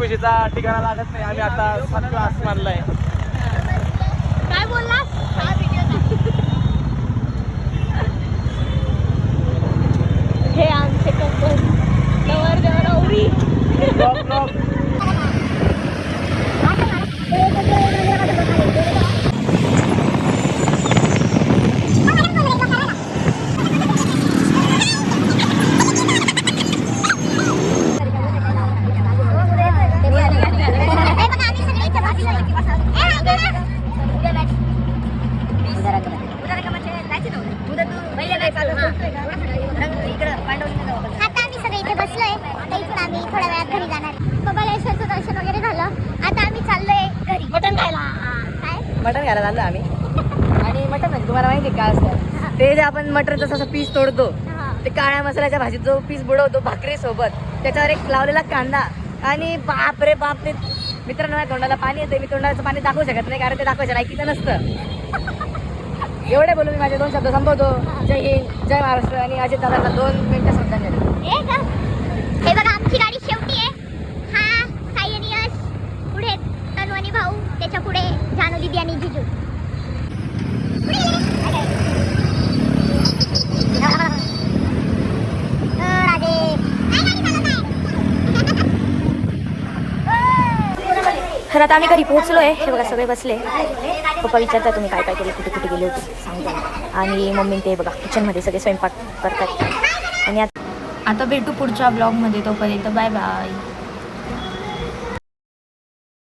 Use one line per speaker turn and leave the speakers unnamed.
खुशीचा ठिकाणा लागत नाही. आम्ही आता 7 क्लास मारलाय.
काय बोलला? हे आमचे कपल नवर देवरवरी.
मटण घ्यायला चाललो आम्ही. आणि मटण म्हणजे तुम्हाला माहिती आहे काय असतं ते जे आपण मटणचं जसं पीस तोडतो ते काळ्या मसाल्याच्या भाजीत जो पीस बुडवतो भाकरी सोबत त्याच्यावर एक लावलेला कांदा आणि बाप रे बाप ते मित्रांनो माझ्या तोंडाला पाणी येते. मी तोंडाचं पाणी दाखवू शकत नाही कारण ते दाखवायचं लायकीचं नसतं. एवढे बोलू मी माझे 2 शब्द संपवतो. जय हिंद जय महाराष्ट्र. आणि अजित दादांना 2 मिनिटं श्रद्धांजली.
हे बघा आमची गाडी शेवटी आहे. हा साई आणि यश, पुढे तनू आणि भाऊ, त्याच्या पुढे जानू दीदी आणि जिजू.
तर आता आम्ही घरी पोहोचलोय. हे बघा सगळे बसले. पप्पा विचारता तुम्ही काय काय केले कुठे कुठे गेले होते सांगता. आणि मम्मी ते बघा किचनमध्ये सगळे स्वयंपाक करतात. आणि आता भेटू पुढच्या ब्लॉगमध्ये. तोपर्यंत बाय बाय.